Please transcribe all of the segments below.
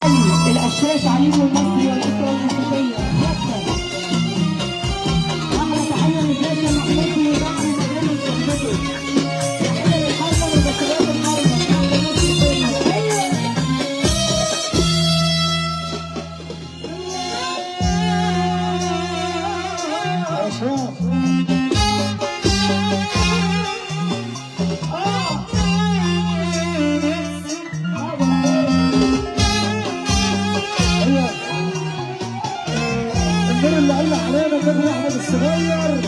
القشاش عليم المصري والاسره الموسيقيه احلى تحيه للباشا محمود ودعم مجال الكمبيوتر. تحيه للحرمه وبشرات الحرمه اشراف الدور اللي قال علينا كابتن احمد الصغير.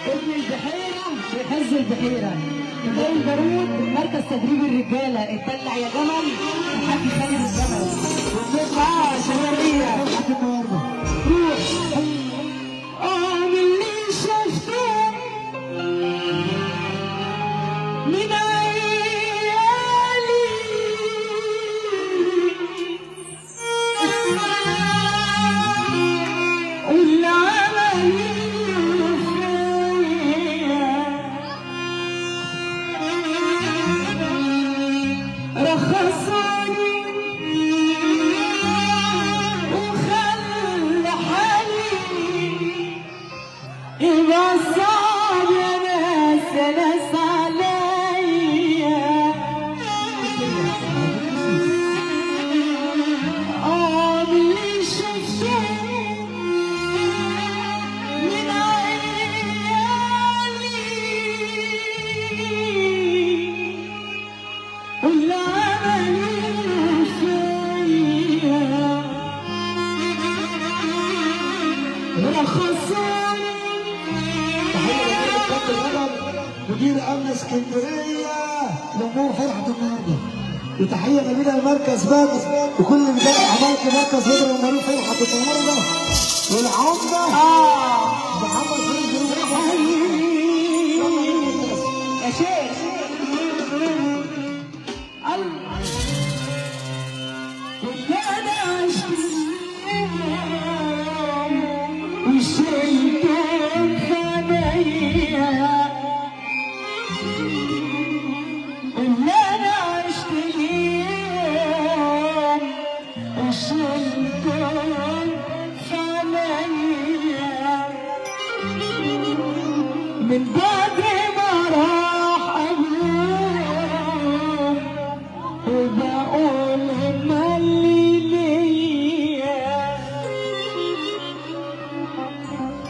ابن البحيرة بيحز البحيرة زي البارود مركز تدريب الرجالة اتدلع يا جمل لحد خالد الجمل ونطلع شمالية روح من اللي شفته من عيالي واللي عملي رخصوني وخلى حالي يبقى صعب يا ناس يا ناس عليا اللي شفته من عيالي واللي عملوا فيا رخصوني. مدير امن اسكندريه لامور فرحه النهارده، وتحيه جميله لمركز بدر وكل اللي جاي اعمال في مركز بدر لامور فرحه النهارده والعمده محمد فريد يا شيخ واللي انا عشت والشيء من بعد ما راح أبوه وبقول مالي ليا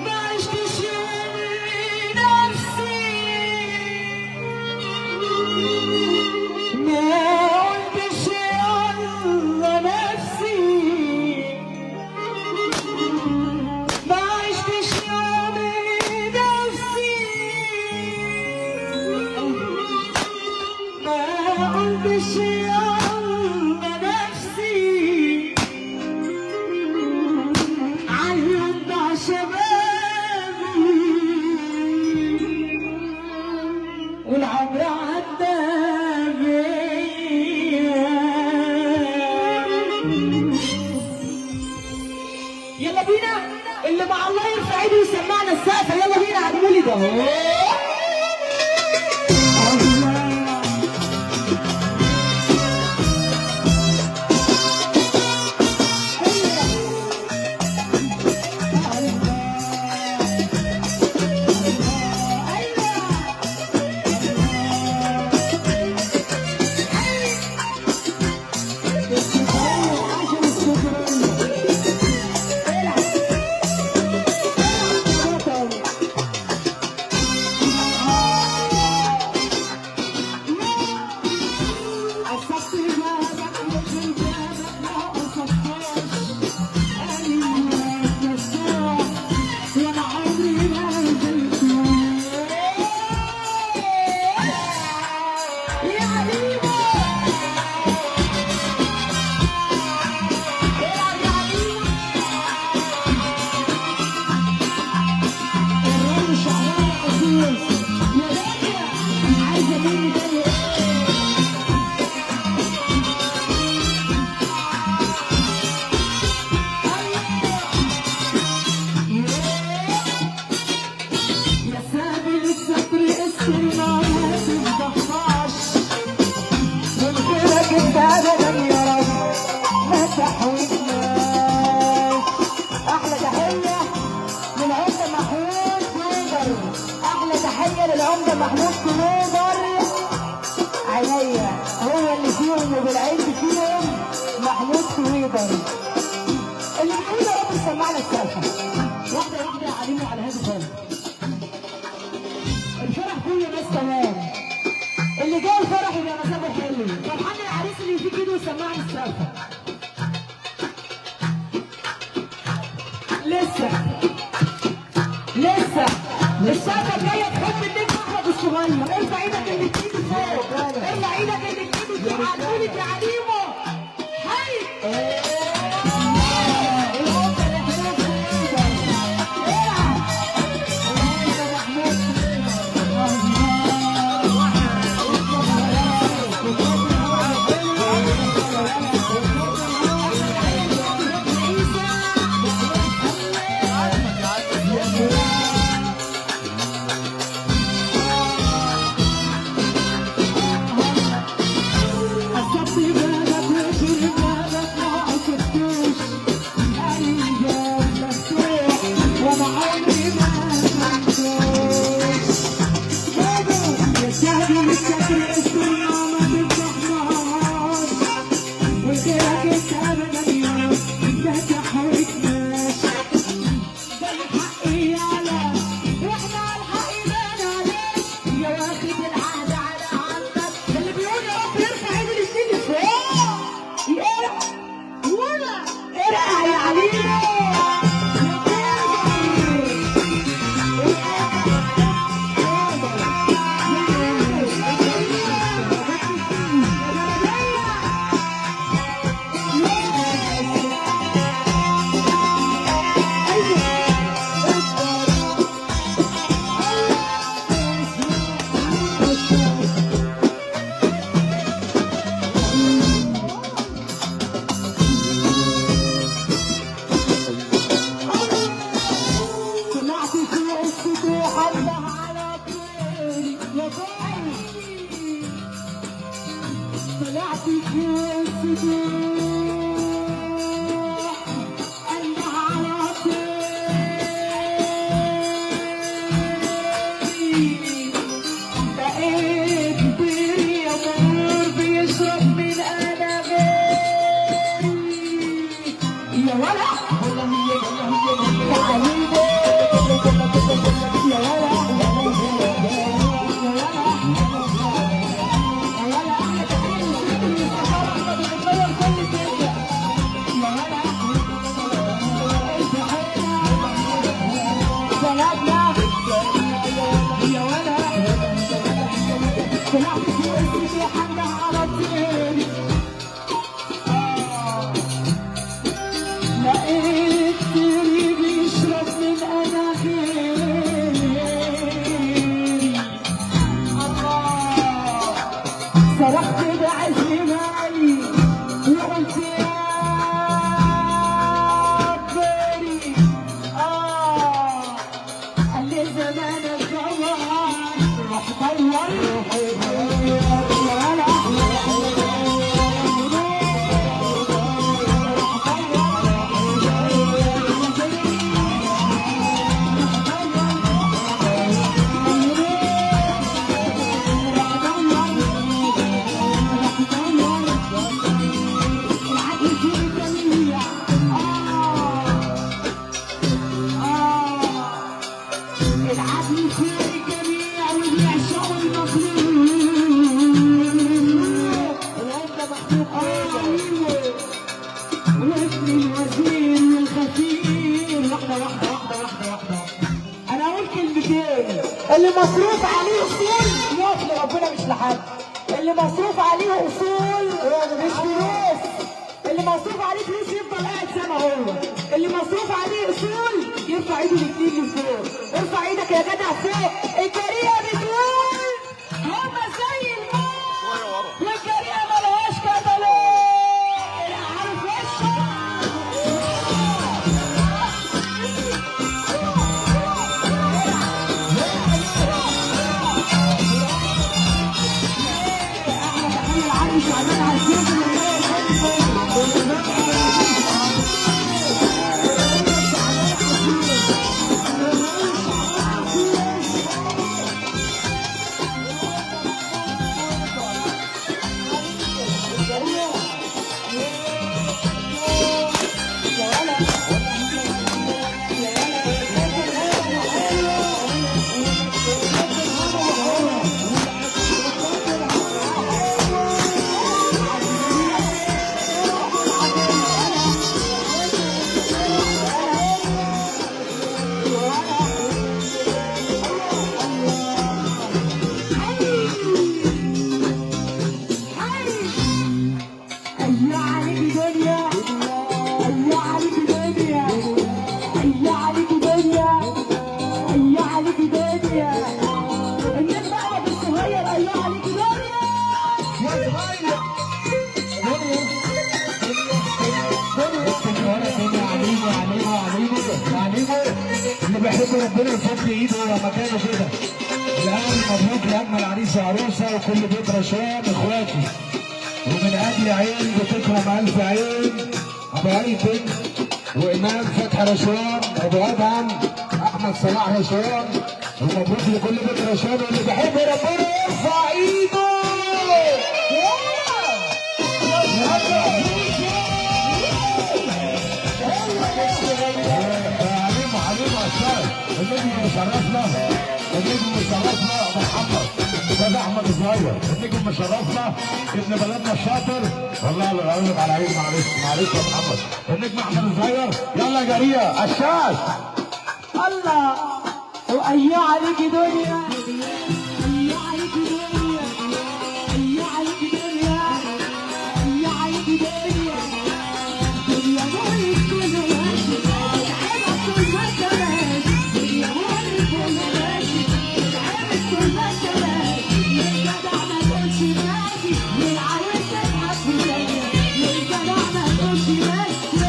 ما عشتش نفسي ما قلتش يلا نفسي ما عشتش نفسي ما قلتش يلا نفسي علمت على شبابي والعمر عدى بيا يلا بينا اللي مع الله يرفع ايده ويسمعنا السقف يلا بينا اعملوا لي ده للعمدة محمود كلوبر عينيا هو اللي فيهم وبالعين فيهم محمود كلوبر اللي بيقول يا رب سمعنا السالفة واحدة واحدة علينا على هذا الفيلم الفرح كله ناس تمام اللي جاي الفرح يبقى مسافة حلوة فرحان العريس اللي يفيك ايده وسمعنا السالفة لسه السالفة جاية بحب النجم أحمد الصغير ارفع ايدك اللي بتيجي فوق ارفع ايدك اللي بتيجي فوق عدولك يا عليمو حي زمان الزمان روح دور يا ولد العدل في الجميع وبيعشقوا المظلوم العمدة محمود وابن الوزير والخفير واحدة انا اقول كلمتين اللي مصروف عليه اصول يقف لربنا مش لحد اللي مصروف عليه اصول مش فلوس اللي مصروف عليه فلوس يفضل قاعد زي ما هو اللي مصروف عليه اصول يرفع ايده الاثنين لفوق ارفع ايدك يا جدع فوق الجريئه بتقول هما زي الموت والجريئه ملهاش كتالوج عارف ايش احمد العريش وعمال على السيف اللي بيحب ربنا يفضي ايده ورا مكانه كده. الاول مبروك لاجمل عريس وعروسه وكل بيت رشوان اخواتي، ومن اجل عين بتكرم الف عين ابو ايتن وامام فتحي رشوان ابو ادهم احمد صلاح رشوان، ومبروك لكل بيت رشوان واللي بيحب ربنا يرفع ايده. النجم مشرفنا ابو محمد استاذ احمد الصغير، النجم مشرفنا ابن بلدنا الشاطر. والله اللي اقول لك على عيب معلش يا محمد، النجم احمد الصغير. يلا يا جريئه الشاش الله وأيا عليك دنيا أيا عليك دنيا أيا عليك دنيا أيا عليك دنيا دنيا مولد كل ماشي تعبت كل ما ماشي دنيا مولد كل ماشي تعبت كل ما ماشي للجدع ما تقولش ماشي للعريس تضحك في دنيا للجدع ما تقولش ماشي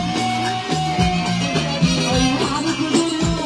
أيا عليك دنيا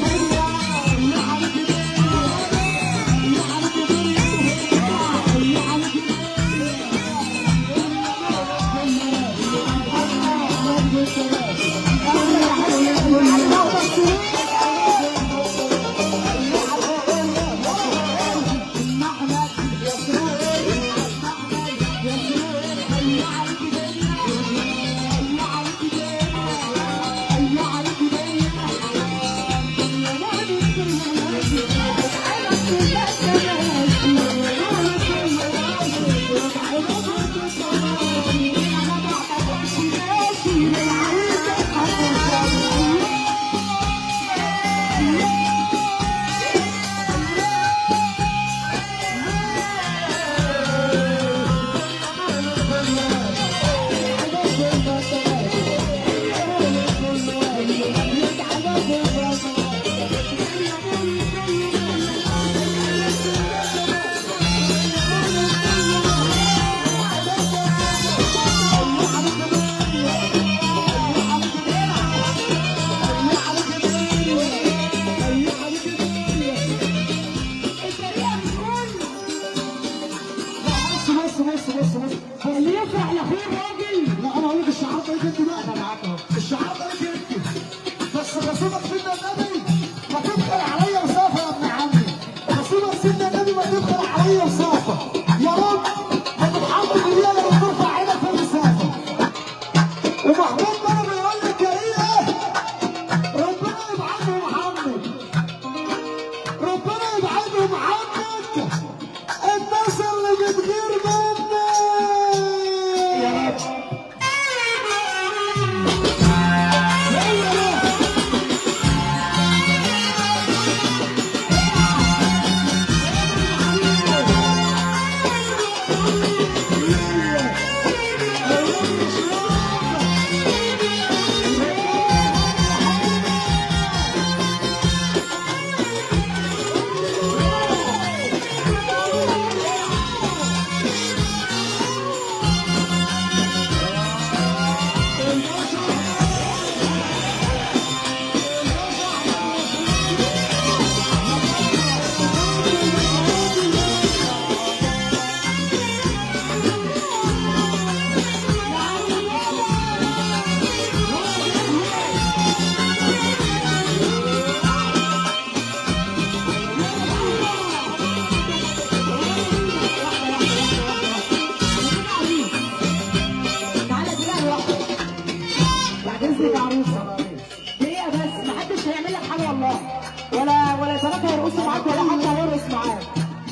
البنات هيرقصوا معاك ولا حد هيرقص معاك.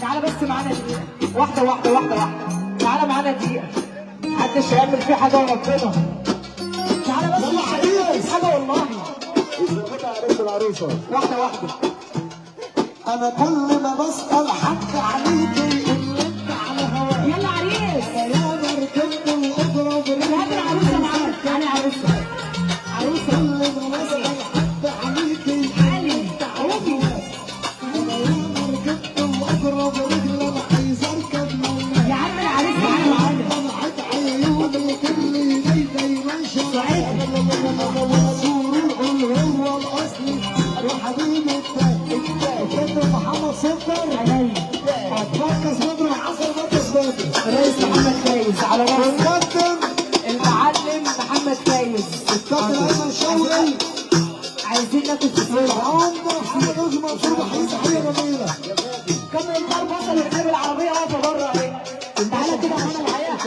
تعالى بس معانا دقيقة، واحدة واحدة واحدة واحدة. تعالى معانا دقيقة، محدش هيعمل فيه حاجة وربنا. تعالى بس مش هيعمل فيه حاجة والله. عريس العروسة واحدة واحدة. انا كل ما بسأل حد عليكي اللي انت على هواك. يلا عريس. يا مركبت الاضرب هات العروسة معاك. تعالى يا عروسة. عروسة. كل ما بسأل حد عليكي علي تعالي. انا يا مركبت الاضرب رجل انا عايز اركب معاك. يا عم العريس تعالى معانا. انا حد عيوني كل ايدي ماشي هو الاصلي يا حبيبي الكابتن محمد صفر هتركز بدر حسن مركز بدر الرئيس محمد فايز على راسي. والكابتن المعلم محمد فايز. الكابتن ايمن شوقي عايزين ناكل في الفرن. عمر محمد رجل منصور حي تحيه جميله. كم النهار بطل الرجال العربية واقفة بره اهي. تعالى كده معانا الحقيقة.